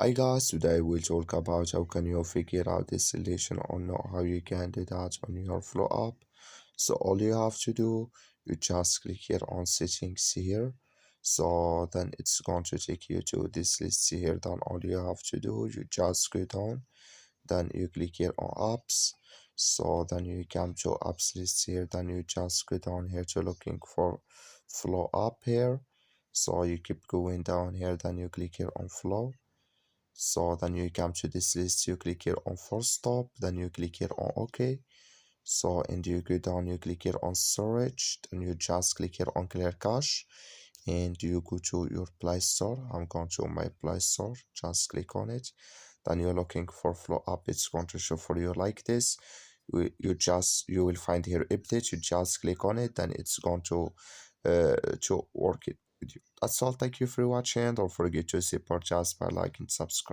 Hi guys, today we'll talk about how can you figure out this relation or know how you can do that on your Flow app. So all you have to do, you just click here on settings here. So then it's going to take you to this list here. Then all you have to do, you just go down, then you click here on apps. So then you come to apps list here, then you just go down here to looking for Flow app here. So you keep going down here, then you click here on Flow. So then you come to this list, you click here on force stop, then you click here on OK. So and you go down, you click here on storage, then you just click here on clear cache, and you go to your Play Store. I'm going to my Play Store, just click on it. Then you're looking for Flow app, it's going to show for you like this. You will find here update, you just click on it, then it's going to work it with you. That's all. Thank you for watching. Don't forget to support us by liking and subscribe.